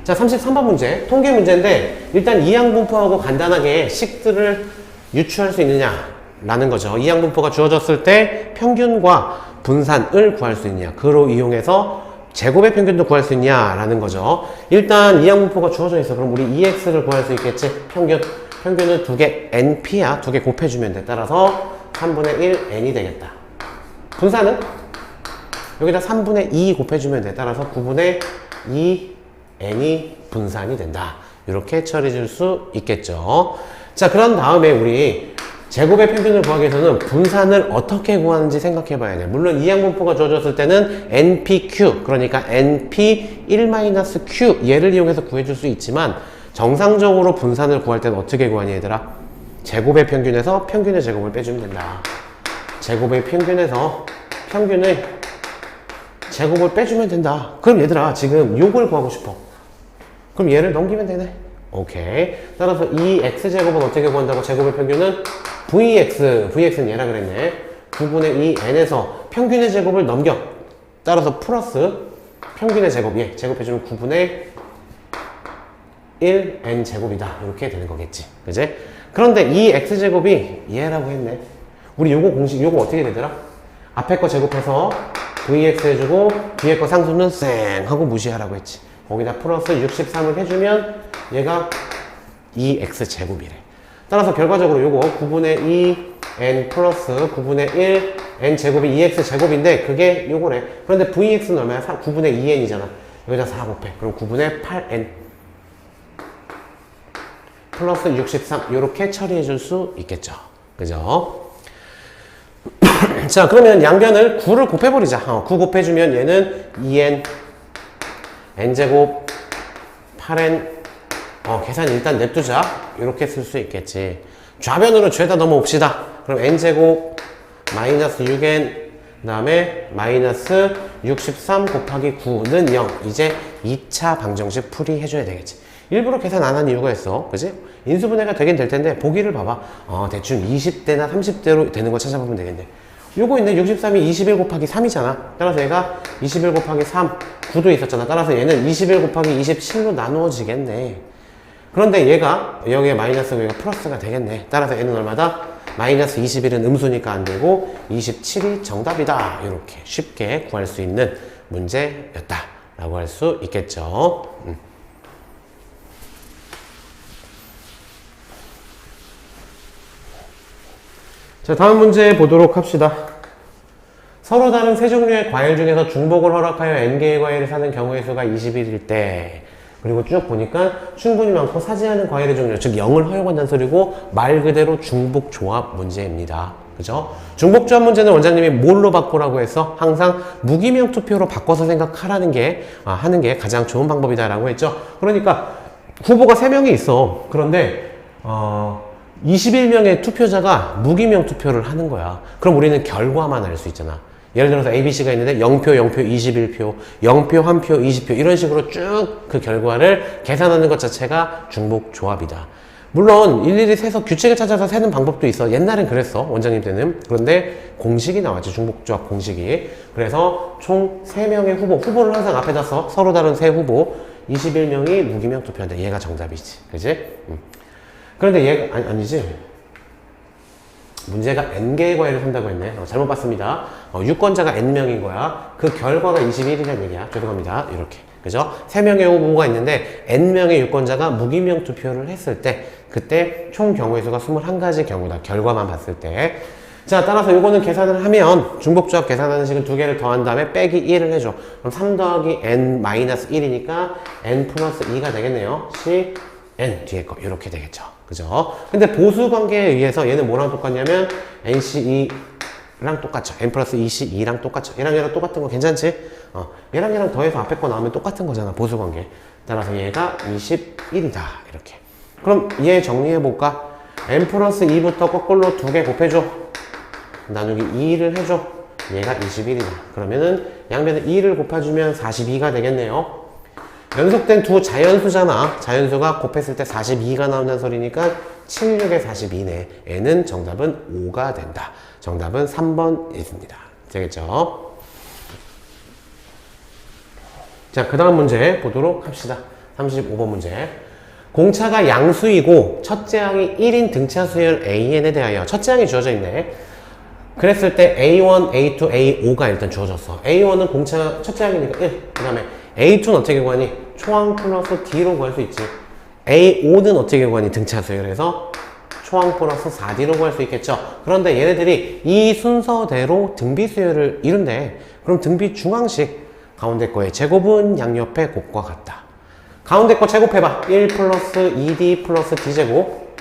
Speaker 1: 자, 33번 문제, 통계 문제인데 일단 이항분포하고 간단하게 식들을 유추할 수 있느냐 라는 거죠. 이항분포가 주어졌을 때 평균과 분산을 구할 수 있느냐, 그로 이용해서 제곱의 평균도 구할 수 있냐 라는 거죠. 일단 이항분포가 주어져 있어. 그럼 우리 EX를 구할 수 있겠지. 평균은 2개 NP야. 2개 곱해주면 돼. 따라서 3분의 1 N이 되겠다. 분산은 여기다 3분의 2 곱해주면 돼. 따라서 9분의 2 N이 분산이 된다. 이렇게 처리해 줄 수 있겠죠. 자, 그런 다음에 우리 제곱의 평균을 구하기 위해서는 분산을 어떻게 구하는지 생각해 봐야 돼. 물론 이항분포가 주어졌을 때는 NPQ, 그러니까 NP1-Q 얘를 이용해서 구해줄 수 있지만 정상적으로 분산을 구할 때는 어떻게 구하니 얘들아? 제곱의 평균에서 평균의 제곱을 빼주면 된다. 제곱의 평균에서 평균의 제곱을 빼주면 된다. 그럼 얘들아, 지금 요걸 구하고 싶어. 그럼 얘를 넘기면 되네. 오케이. 따라서 이 x제곱은 어떻게 구한다고? 제곱의 평균은 vx는 얘라 그랬네. 9분의 2n에서 평균의 제곱을 넘겨. 따라서 플러스 평균의 제곱, 얘 제곱해주면 9분의 1n 제곱이다. 이렇게 되는 거겠지. 그지? 그런데 이 x제곱이 얘라고 했네. 우리 요거 공식, 요거 어떻게 되더라? 앞에 거 제곱해서 vx 해주고 뒤에 거 상수는 쌩 하고 무시하라고 했지. 거기다 플러스 63을 해주면 얘가 2x제곱이래. 따라서 결과적으로 요거 9분의 2n 플러스 9분의 1 n 제곱이 2x제곱인데 그게 요거래. 그런데 vx는 얼마야? 9분의 2n이잖아. 여기다 4 곱해. 그럼 9분의 8n 플러스 63 요렇게 처리해 줄 수 있겠죠. 그죠? 자, 그러면 양변을 9를 곱해버리자. 9 곱해주면 얘는 2n n제곱 8n 계산 일단 냅두자. 이렇게 쓸 수 있겠지. 좌변으로 죄다 넘어옵시다. 그럼 n제곱 마이너스 6n 그 다음에 마이너스 63 곱하기 9는 0. 이제 2차 방정식 풀이 해줘야 되겠지. 일부러 계산 안 한 이유가 있어. 그지? 인수분해가 되긴 될 텐데 보기를 봐봐. 대충 20대나 30대로 되는 거 찾아보면 되겠네. 요거 있네. 63이 21 곱하기 3이잖아. 따라서 얘가 21 곱하기 3, 9도 있었잖아. 따라서 얘는 21 곱하기 27로 나누어지겠네. 그런데 얘가 여기에 마이너스고 얘가 플러스가 되겠네. 따라서 얘는 얼마다? 마이너스 21은 음수니까 안 되고 27이 정답이다. 이렇게 쉽게 구할 수 있는 문제였다 라고 할 수 있겠죠. 자, 다음 문제 보도록 합시다. 서로 다른 세 종류의 과일 중에서 중복을 허락하여 n개의 과일을 사는 경우의 수가 21일 때, 그리고 쭉 보니까 충분히 많고 사지 않은 과일의 종류, 즉 0을 허용한다는 소리고 말 그대로 중복 조합 문제입니다. 그죠? 중복 조합 문제는 원장님이 뭘로 바꾸라고 해서 항상 무기명 투표로 바꿔서 생각하라는 게 하는 게 가장 좋은 방법이다라고 했죠. 그러니까 후보가 3명이 있어. 그런데 21명의 투표자가 무기명 투표를 하는 거야. 그럼 우리는 결과만 알 수 있잖아. 예를 들어서 ABC가 있는데 0표, 0표, 21표, 0표, 1표, 20표 이런 식으로 쭉 그 결과를 계산하는 것 자체가 중복 조합이다. 물론 일일이 세서 규칙을 찾아서 세는 방법도 있어. 옛날엔 그랬어. 원장님 때는. 그런데 공식이 나왔지. 중복 조합 공식이. 그래서 총 3명의 후보를 항상 앞에다 써. 서로 다른 세 후보. 21명이 무기명 투표한다. 얘가 정답이지. 그지? 그런데 얘가, 아니지. 문제가 n개의 과일을 산다고 했네. 잘못 봤습니다. 유권자가 n명인 거야. 그 결과가 21이라는 얘기야. 죄송합니다. 이렇게. 그죠? 3명의 후보가 있는데 n명의 유권자가 무기명 투표를 했을 때 그때 총 경우의 수가 21가지 경우다. 결과만 봤을 때. 자, 따라서 이거는 계산을 하면 중복조합 계산하는 식은 두 개를 더한 다음에 빼기 1을 해줘. 그럼 3 더하기 n-1이니까 n 플러스 2가 되겠네요. c n 뒤에 거 이렇게 되겠죠. 그죠? 근데 보수 관계에 의해서 얘는 뭐랑 똑같냐면 NC2랑 똑같죠. n 플러스 2C2랑 똑같죠. 얘랑 똑같은 거 괜찮지? 얘랑 더해서 앞에 거 나오면 똑같은 거잖아. 보수 관계. 따라서 얘가 21이다. 이렇게. 그럼 얘 정리해볼까? n 플러스 2부터 거꾸로 2개 곱해줘. 나누기 2를 해줘. 얘가 21이다. 그러면은 양변에 2를 곱해주면 42가 되겠네요. 연속된 두 자연수잖아. 자연수가 곱했을 때 42가 나온다는 소리니까 7, 6에 42네. n은 정답은 5가 된다. 정답은 3번입니다. 되겠죠? 자, 그 다음 문제 보도록 합시다. 35번 문제. 공차가 양수이고 첫째 항이 1인 등차 수열 AN에 대하여 첫째 항이 주어져 있네. 그랬을 때 A1, A2, A5가 일단 주어졌어. A1은 공차 첫째 항이니까 1. 그 다음에 A2는 어떻게 구하니? 초항 플러스 D로 구할 수 있지. A5는 어떻게 구하니? 등차 수열해서 초항 플러스 4D로 구할 수 있겠죠. 그런데 얘네들이 이 순서대로 등비 수열을 이룬대. 그럼 등비 중앙식 가운데 거의 제곱은 양옆의 곱과 같다. 가운데 거 제곱해봐. 1 플러스 2D 플러스 D제곱.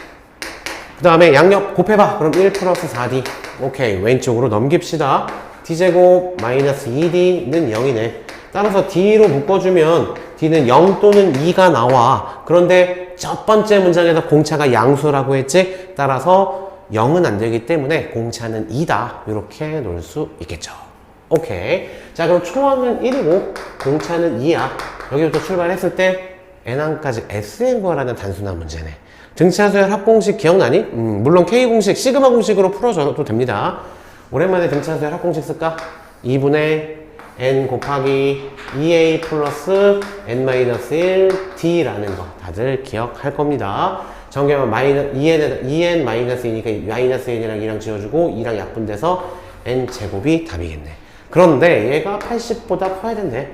Speaker 1: 그 다음에 양옆 곱해봐. 그럼 1 플러스 4D. 오케이. 왼쪽으로 넘깁시다. D제곱 마이너스 2D는 0이네. 따라서 D로 묶어주면 D는 0 또는 2가 나와. 그런데 첫 번째 문장에서 공차가 양수라고 했지? 따라서 0은 안 되기 때문에 공차는 2다. 이렇게 놓을 수 있겠죠. 오케이. 자, 그럼 초항은 1이고 공차는 2야. 여기부터 출발했을 때 n항까지 SN 구하라는 단순한 문제네. 등차수열 합공식 기억나니? 물론 K공식, 시그마 공식으로 풀어줘도 됩니다. 오랜만에 등차수열 합공식 쓸까? 2분의 n 곱하기 2a 플러스 n-1 d라는 거 다들 기억할 겁니다. 정규하면 2n 마이너스 2니까 마이너스 n이랑 2랑 지워주고 2랑 약분돼서 n 제곱이 답이겠네. 그런데 얘가 80보다 커야 된대.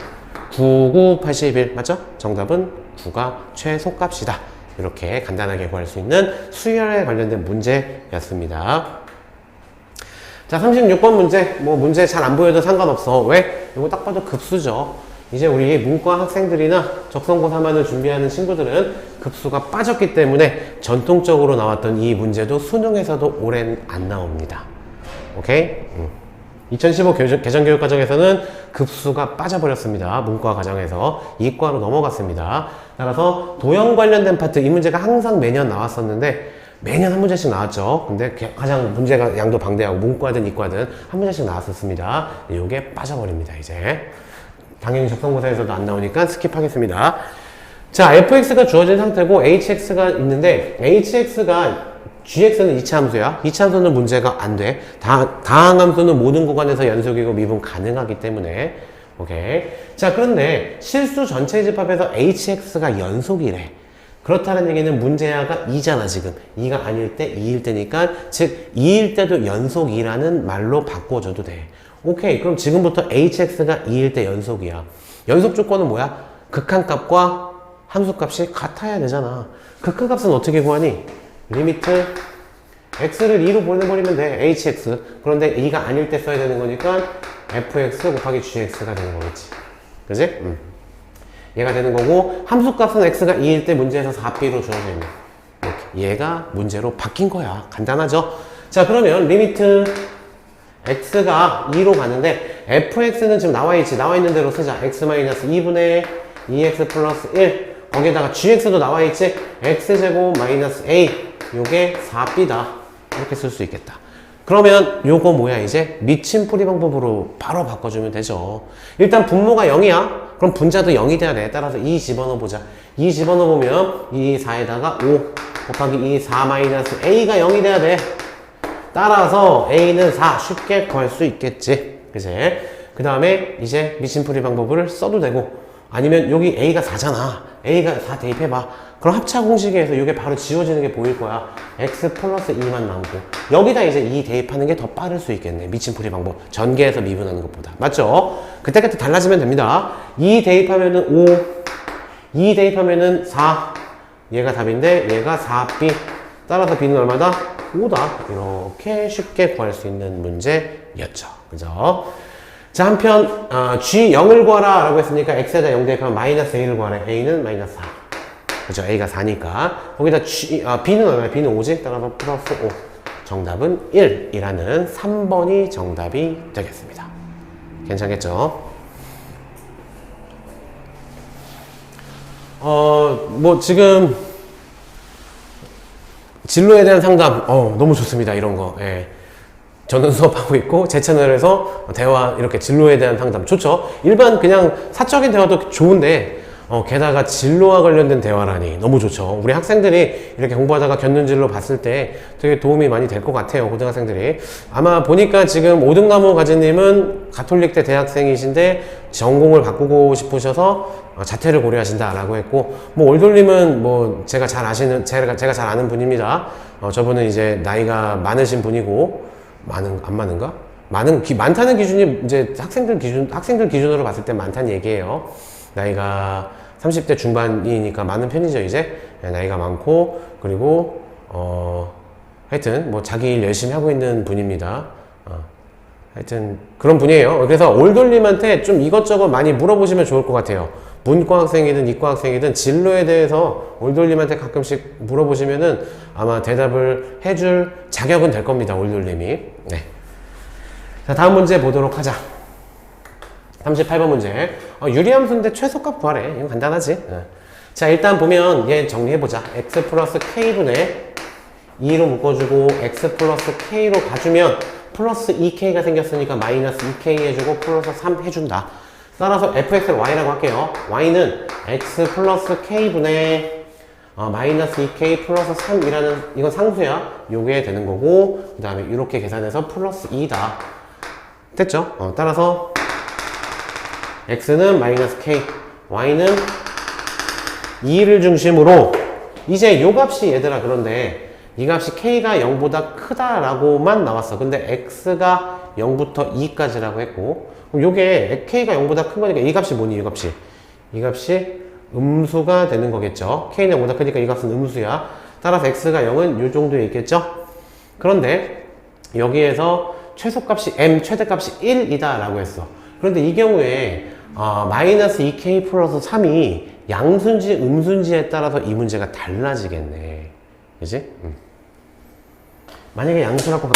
Speaker 1: 9, 9, 81 맞죠? 정답은 9가 최소값이다. 이렇게 간단하게 구할 수 있는 수열에 관련된 문제였습니다. 자, 36번 문제. 문제 잘 안 보여도 상관없어. 왜? 이거 딱 봐도 급수죠. 이제 우리 문과 학생들이나 적성고3만을 준비하는 친구들은 급수가 빠졌기 때문에 전통적으로 나왔던 이 문제도 수능에서도 올해는 안 나옵니다. 오케이? 2015 개정교육과정에서는 급수가 빠져버렸습니다. 문과 과정에서 이과로 넘어갔습니다. 따라서 도형 관련된 파트, 이 문제가 항상 매년 나왔었는데 매년 한 문제씩 나왔죠. 근데 가장 문제가 양도 방대하고 문과든 이과든 한 문제씩 나왔었습니다. 이게 빠져버립니다. 이제 당연히 적성고사에서도 안 나오니까 스킵하겠습니다. 자, fx가 주어진 상태고 hx가 있는데 hx가 gx는 이차함수야. 이차함수는 문제가 안 돼. 다항함수는 모든 구간에서 연속이고 미분 가능하기 때문에. 오케이. 자, 그런데 실수 전체 집합에서 hx가 연속이래. 그렇다는 얘기는 문제야가 2잖아, 지금. 2가 아닐 때 2일 때니까, 즉 2일 때도 연속 2라는 말로 바꿔줘도 돼. 오케이. 그럼 지금부터 hx가 2일 때 연속이야. 연속 조건은 뭐야? 극한값과 함수값이 같아야 되잖아. 극한값은 어떻게 구하니? 리미트 x를 2로 보내버리면 돼. hx. 그런데 2가 아닐 때 써야 되는 거니까 fx 곱하기 gx가 되는 거겠지. 그지? 얘가 되는 거고, 함수값은 x가 2일 때 문제에서 4b로 주어져 있네. 이렇게. 얘가 문제로 바뀐 거야. 간단하죠? 자, 그러면 리미트 x가 2로 가는데 fx는 지금 나와있지. 나와있는 대로 쓰자. x-2분의 2x 플러스 1. 거기에다가 gx도 나와있지. x제곱 마이너스 a. 요게 4b다. 이렇게 쓸 수 있겠다. 그러면 요거 뭐야? 이제 미친풀이 방법으로 바로 바꿔주면 되죠. 일단 분모가 0이야. 그럼 분자도 0이 돼야 돼. 따라서 2 집어넣어 보자. 2 집어넣어 보면 2, 4에다가 5 곱하기 2, 4 마이너스 a가 0이 돼야 돼. 따라서 a는 4 쉽게 구할 수 있겠지. 그치? 그 다음에 이제 미친풀이 방법을 써도 되고, 아니면 여기 A가 4잖아. A가 4 대입해봐. 그럼 합차 공식에서 이게 바로 지워지는 게 보일 거야. X 플러스 2만 남고. 여기다 이제 2 대입하는 게 더 빠를 수 있겠네. 미친풀이 방법. 전개해서 미분하는 것보다. 맞죠? 그때그때 달라지면 됩니다. 2 대입하면은 5. 2 대입하면은 4. 얘가 답인데 얘가 4B. 따라서 B는 얼마다? 5다. 이렇게 쉽게 구할 수 있는 문제였죠. 그죠? 자, 한편 G0을 구하라 라고 했으니까 X에다 0 대입하면 마이너스 A를 구하래. A는 마이너스 4. 그죠? A가 4니까 거기다 B는 얼마야? B는 5지? 따라서 플러스 5. 정답은 1이라는 3번이 정답이 되겠습니다. 괜찮겠죠? 뭐 지금 진로에 대한 상담 너무 좋습니다. 이런 거. 예. 저는 수업하고 있고 제 채널에서 대화 이렇게 진로에 대한 상담 좋죠. 일반 그냥 사적인 대화도 좋은데 게다가 진로와 관련된 대화라니 너무 좋죠. 우리 학생들이 이렇게 공부하다가 겪는 진로 봤을 때 되게 도움이 많이 될 것 같아요. 고등학생들이. 아마 보니까 지금 5등나무 가지님은 가톨릭대 대학생이신데 전공을 바꾸고 싶으셔서 자퇴를 고려하신다라고 했고, 뭐 올돌님은 뭐 제가 잘 잘 아는 분입니다. 저분은 이제 나이가 많으신 분이고, 안 많은가? 많다는 기준이 이제 학생들 기준으로 봤을 때 많다는 얘기예요. 나이가 30대 중반이니까 많은 편이죠, 이제. 나이가 많고, 그리고, 하여튼, 뭐, 자기 일 열심히 하고 있는 분입니다. 하여튼, 그런 분이에요. 그래서 올돌님한테 좀 이것저것 많이 물어보시면 좋을 것 같아요. 문과 학생이든 이과 학생이든 진로에 대해서 올돌님한테 가끔씩 물어보시면은 아마 대답을 해줄 자격은 될 겁니다, 올돌님이. 네. 자, 다음 문제 보도록 하자. 38번 문제. 유리함수인데 최소값 구하래. 이거 간단하지? 자, 일단 보면 얘 정리해보자. x 플러스 k분의 2로 묶어주고 x 플러스 k로 가주면 플러스 2k가 생겼으니까 마이너스 2k 해주고 플러스 3 해준다. 따라서 fx를 y라고 할게요. y는 x 플러스 k분의 마이너스 2k 플러스 3이라는 이건 상수야. 요게 되는 거고, 그 다음에 이렇게 계산해서 플러스 2다. 됐죠? 따라서 x는 마이너스 k, y는 2를 중심으로 이제 요 값이 얘들아, 그런데 이 값이 k가 0보다 크다라고만 나왔어. 근데 x가 0부터 2까지라고 했고, 그럼 요게 k가 0보다 큰 거니까 이 값이 뭐니? 이 값이 음수가 되는 거겠죠. k는 0보다 크니까 이 값은 음수야. 따라서 x가 0은 요 정도에 있겠죠. 그런데 여기에서 최소값이 m, 최대값이 1이다 라고 했어. 그런데 이 경우에 마이너스 2k 플러스 3이 양수인지 음수인지에 따라서 이 문제가 달라지겠네. 그지? 만약에 양수라고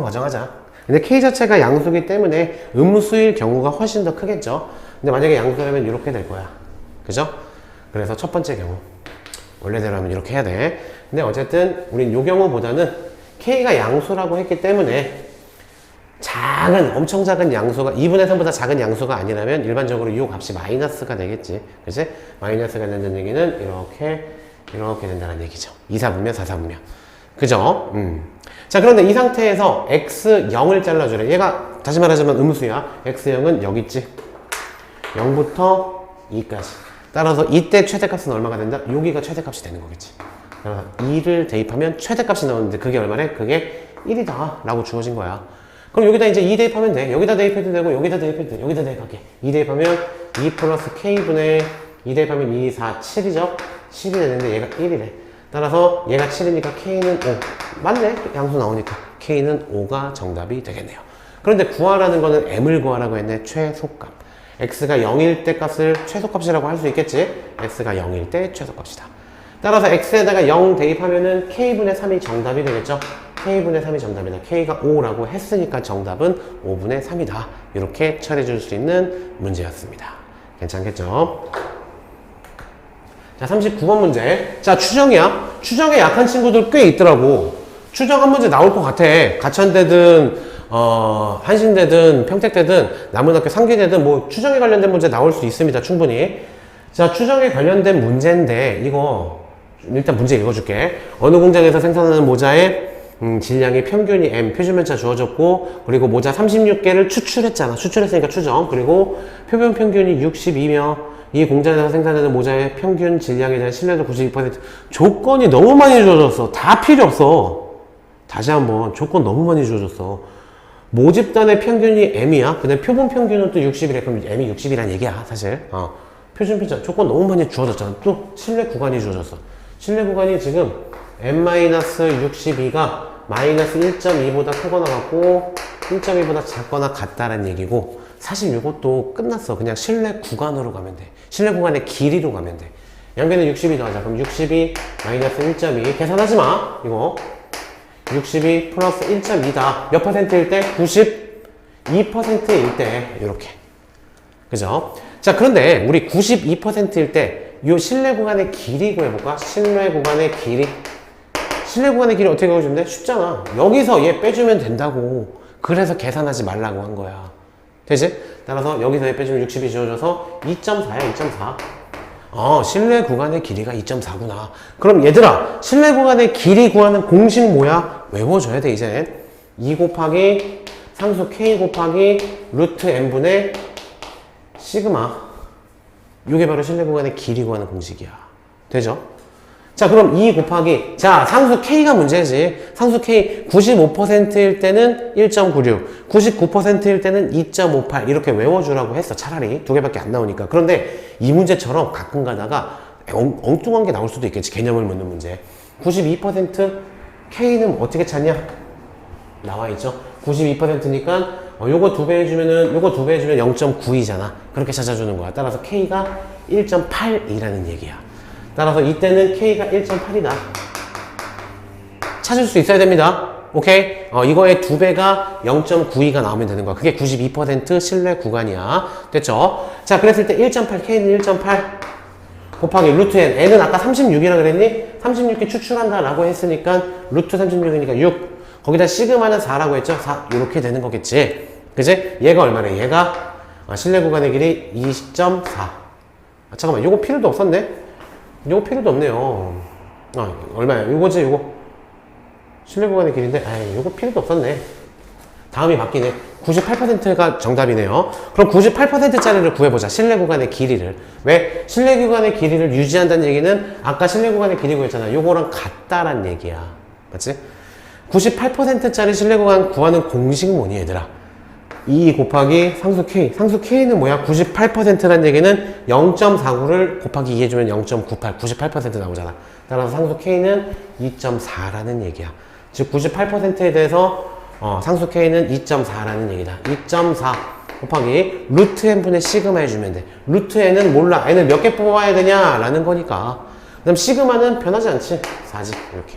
Speaker 1: 가정하자. 근데 k 자체가 양수기 때문에 음수일 경우가 훨씬 더 크겠죠. 근데 만약에 양수라면 이렇게 될 거야. 그죠? 그래서 첫 번째 경우 원래대로 하면 이렇게 해야 돼. 근데 어쨌든 우린 이 경우보다는 k가 양수라고 했기 때문에 엄청 작은 양수가 2분의 3보다 작은 양수가 아니라면 일반적으로 이 값이 마이너스가 되겠지. 그치? 마이너스가 된다는 얘기는 이렇게 된다는 얘기죠. 2, 4분면, 4, 4분면. 그죠? 자, 그런데 이 상태에서 x 0을 잘라주래. 얘가 다시 말하자면 음수야. x 0은 여기 있지. 0부터 2까지. 따라서 이때 최대값은 얼마가 된다? 여기가 최대값이 되는 거겠지. 그래서 2를 대입하면 최대값이 나오는데 그게 얼마래? 그게 1이다 라고 주어진 거야. 그럼 여기다 이제 2 대입하면 돼. 여기다 대입해도 되고 여기다 대입해도 돼. 여기다 대입할게. 2 대입하면 2 플러스 k분의 2 대입하면 2, 4, 7이죠? 7이 되는데 얘가 1이래. 따라서 얘가 7이니까 k는 5. 맞네. 양수 나오니까. k는 5가 정답이 되겠네요. 그런데 구하라는 거는 m을 구하라고 했네. 최소값. x가 0일 때 값을 최소값이라고 할 수 있겠지? x가 0일 때 최소값이다. 따라서 x에다가 0 대입하면은 k분의 3이 정답이 되겠죠? k분의 3이 정답이다. k가 5라고 했으니까 정답은 5분의 3이다. 이렇게 처리해 줄 수 있는 문제였습니다. 괜찮겠죠? 자, 39번 문제. 자, 추정이야. 추정에 약한 친구들 꽤 있더라고. 추정 한 문제 나올 것 같아. 가천대든 한신대든 평택대든 남문학교 상기대든 뭐 추정에 관련된 문제 나올 수 있습니다. 충분히. 자, 추정에 관련된 문제인데 이거 일단 문제 읽어줄게. 어느 공장에서 생산하는 모자에 질량이 평균이 M, 표준면차 주어졌고, 그리고 모자 36개를 추출했잖아. 추출했으니까 추정. 그리고 표본 평균이 62며, 이 공장에서 생산되는 모자의 평균 질량에 대한 신뢰도 92%. 조건이 너무 많이 주어졌어. 다 필요 없어. 다시 한번, 조건 너무 많이 주어졌어. 모집단의 평균이 M이야. 근데 표본 평균은 또 60이래. 그럼 M이 60이란 얘기야, 사실. 표준 편차. 조건 너무 많이 주어졌잖아. 또 신뢰 구간이 주어졌어. 신뢰 구간이 지금 M-62가 마이너스 1.2보다 크거나 같고 1.2보다 작거나 같다는 얘기고, 사실 이것도 끝났어. 그냥 신뢰 구간으로 가면 돼. 신뢰 구간의 길이로 가면 돼. 양변에 62 더하자. 그럼 62 마이너스 1.2 계산하지 마. 이거 62 플러스 1.2다. 몇 퍼센트일 때? 92%일 때. 이렇게. 그죠? 자, 그런데 우리 92%일 때 이 신뢰 구간의 길이 구해볼까? 신뢰 구간의 길이. 신뢰 구간의 길이 어떻게 구해주면 돼? 쉽잖아. 여기서 얘 빼주면 된다고. 그래서 계산하지 말라고 한 거야. 되지? 따라서 여기서 얘 빼주면 60이 주어져서 2.4야, 2.4. 신뢰 구간의 길이가 2.4구나. 그럼 얘들아, 신뢰 구간의 길이 구하는 공식 뭐야? 외워줘야 돼, 이제. 2 곱하기 상수 K 곱하기 루트 N분의 시그마. 이게 바로 신뢰 구간의 길이 구하는 공식이야. 되죠? 자, 그럼 2 곱하기, 자, 상수 K가 문제지. 상수 K 95%일 때는 1.96, 99%일 때는 2.58 이렇게 외워주라고 했어. 차라리 두 개밖에 안 나오니까. 그런데 이 문제처럼 가끔 가다가 엉뚱한 게 나올 수도 있겠지. 개념을 묻는 문제. 92% K는 어떻게 찾냐? 나와 있죠. 92%니까 요거 2배 해주면은, 요거 2배 해주면 0.9이잖아. 그렇게 찾아주는 거야. 따라서 K가 1.8이라는 얘기야. 따라서 이때는 K가 1.8이다. 찾을 수 있어야 됩니다. 오케이? 이거의 2배가 0.92가 나오면 되는 거야. 그게 92% 신뢰 구간이야. 됐죠? 자, 그랬을 때 1.8, K는 1.8 곱하기 루트 N. N은 아까 36이라 그랬니? 36개 추출한다 라고 했으니까 루트 36이니까 6. 거기다 시그마는 4라고 했죠? 4. 이렇게 되는 거겠지. 그지? 얘가 얼마래? 얘가 신뢰 구간의 길이 20.4. 잠깐만, 요거 필요도 없었네? 요거 필요도 없네요. 얼마야? 요거지, 요거. 신뢰 구간의 길인데, 요거 필요도 없었네. 다음이 바뀌네. 98%가 정답이네요. 그럼 98%짜리를 구해보자. 신뢰 구간의 길이를. 왜? 신뢰 구간의 길이를 유지한다는 얘기는 아까 신뢰 구간의 길이 구했잖아. 요거랑 같다란 얘기야. 맞지? 98%짜리 신뢰 구간 구하는 공식 뭐니, 얘들아? 2 곱하기 상수 K. 상수 K는 뭐야? 98%란 얘기는 0.49를 곱하기 2 해주면 0.98. 98% 나오잖아. 따라서 상수 K는 2.4라는 얘기야. 즉, 98%에 대해서 상수 K는 2.4라는 얘기다. 2.4 곱하기 루트 N분의 시그마 해주면 돼. 루트 N은 몰라. N을 몇 개 뽑아야 되냐? 라는 거니까. 그 다음 시그마는 변하지 않지. 4지. 이렇게.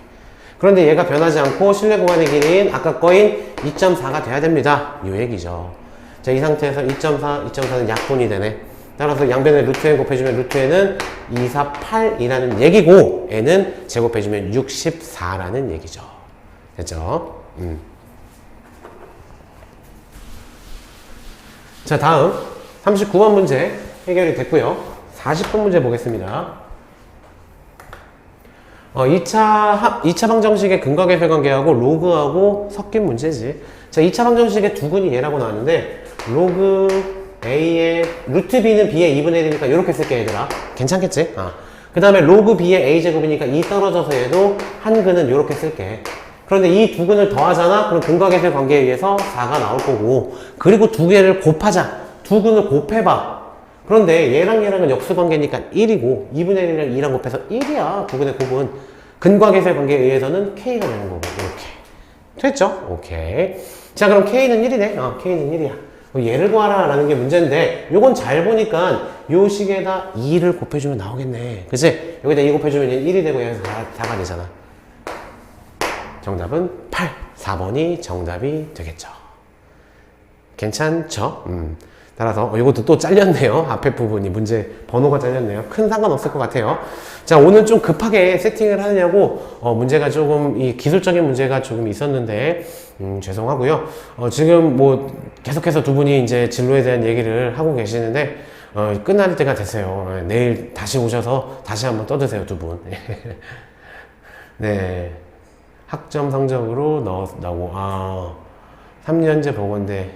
Speaker 1: 그런데 얘가 변하지 않고 신뢰 구간의 길이인 아까 거인 2.4가 돼야 됩니다. 이 얘기죠. 자, 이 상태에서 2.4, 2.4는 약분이 되네. 따라서 양변에 루트 N 곱해주면 루트 N은 248이라는 얘기고, N은 제곱해주면 64라는 얘기죠. 됐죠? 자, 다음 39번 문제 해결이 됐고요. 40번 문제 보겠습니다. 2차 방정식의 근각의 관계하고 로그하고 섞인 문제지. 자, 2차 방정식의 두근이 얘라고 나왔는데, 로그 A의, 루트 B는 B의 2분의 1이니까 이렇게 쓸게, 얘들아. 괜찮겠지? 그 다음에 로그 B의 A제곱이니까 2 떨어져서 얘도 한 근은 이렇게 쓸게. 그런데 이 두 근을 더하잖아? 그럼 근각의 관계에 의해서 4가 나올 거고, 그리고 두 개를 곱하자. 두 근을 곱해봐. 그런데 얘랑 얘랑은 역수관계니까 1이고 2분의 1이랑 2랑 곱해서 1이야. 두 근의 곱은 근과계수의 관계에 의해서는 K가 되는 거고. 이렇게 됐죠? 오케이. 자, 그럼 K는 1이네. K는 1이야. 얘를 구하라 라는 게 문제인데, 요건 잘 보니까 요 식에다 2를 곱해주면 나오겠네. 그치? 여기다 2 곱해주면 1이 되고 여기서 4가 되잖아. 정답은 8. 4번이 정답이 되겠죠. 괜찮죠? 따라서 이것도 또 잘렸네요. 앞에 부분이 문제 번호가 잘렸네요. 큰 상관없을 것 같아요. 자, 오늘 좀 급하게 세팅을 하느냐고 문제가 조금 이 기술적인 문제가 조금 있었는데 죄송하고요. 지금 뭐 계속해서 두 분이 이제 진로에 대한 얘기를 하고 계시는데 끝날 때가 됐어요. 내일 다시 오셔서 다시 한번 떠드세요, 두 분. 네. 학점 성적으로 나오고, 3년제 보건대,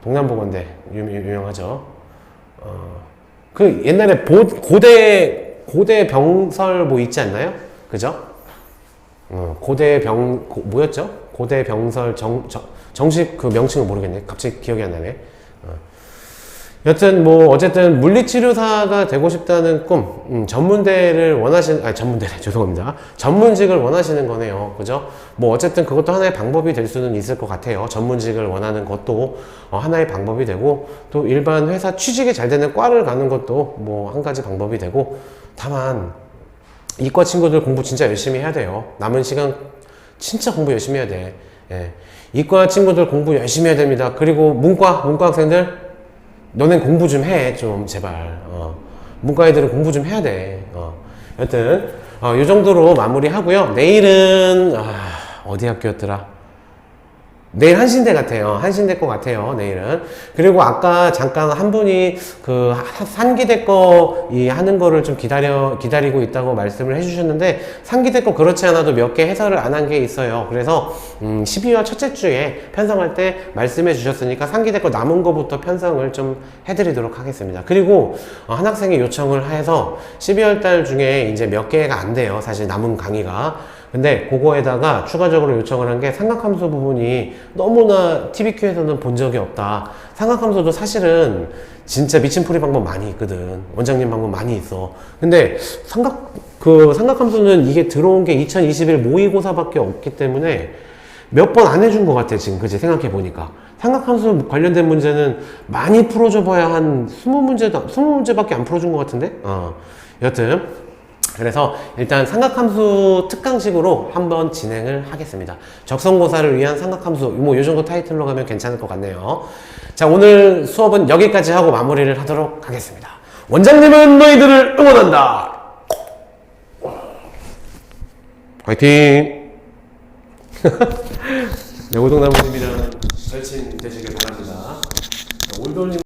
Speaker 1: 동남보건대, 유명하죠. 그 옛날에 고대 병설 뭐 있지 않나요? 그죠? 뭐였죠? 고대 병설 정식 그 명칭은 모르겠네. 갑자기 기억이 안 나네. 여튼 뭐 어쨌든 물리치료사가 되고 싶다는 꿈, 전문대를 죄송합니다. 전문직을 원하시는 거네요. 그죠? 뭐 어쨌든 그것도 하나의 방법이 될 수는 있을 것 같아요. 전문직을 원하는 것도 하나의 방법이 되고, 또 일반 회사 취직이 잘 되는 과를 가는 것도 뭐 한 가지 방법이 되고, 다만 이과 친구들 공부 진짜 열심히 해야 돼요. 남은 시간 진짜 공부 열심히 해야 돼. 예. 이과 친구들 공부 열심히 해야 됩니다. 그리고 문과 학생들, 너넨 공부 좀 해, 좀, 제발. 문과 애들은 공부 좀 해야 돼. 여튼, 요 정도로 마무리 하고요. 내일은, 어디 학교였더라? 내일 한신대 같아요. 한신대 거 같아요. 내일은. 그리고 아까 잠깐 한 분이 그 산기대 거 하는 거를 좀 기다리고 있다고 말씀을 해주셨는데, 산기대 거 그렇지 않아도 몇 개 해설을 안 한 게 있어요. 그래서 12월 첫째 주에 편성할 때 말씀해 주셨으니까 산기대 거 남은 거부터 편성을 좀 해드리도록 하겠습니다. 그리고 한 학생이 요청을 해서 12월 달 중에 이제 몇 개가 안 돼요. 사실 남은 강의가. 근데 그거에다가 추가적으로 요청을 한 게 삼각함수 부분이 너무나 TBQ에서는 본 적이 없다. 삼각함수도 사실은 진짜 미친풀이 방법 많이 있거든. 원장님 방법 많이 있어. 근데 삼각함수는 이게 들어온 게 2021 모의고사밖에 없기 때문에 몇 번 안 해준 것 같아, 지금. 그치? 생각해보니까. 삼각함수 관련된 문제는 많이 풀어줘 봐야 한 20문제밖에 안 풀어준 것 같은데? 여튼. 그래서 일단 삼각함수 특강식으로 한번 진행을 하겠습니다. 적성고사를 위한 삼각함수, 뭐 요 정도 타이틀로 가면 괜찮을 것 같네요. 자, 오늘 수업은 여기까지 하고 마무리를 하도록 하겠습니다. 원장님은 너희들을 응원한다. 화이팅! 네, 오동나무님이랑 절친 되시길 바랍니다. 올돌님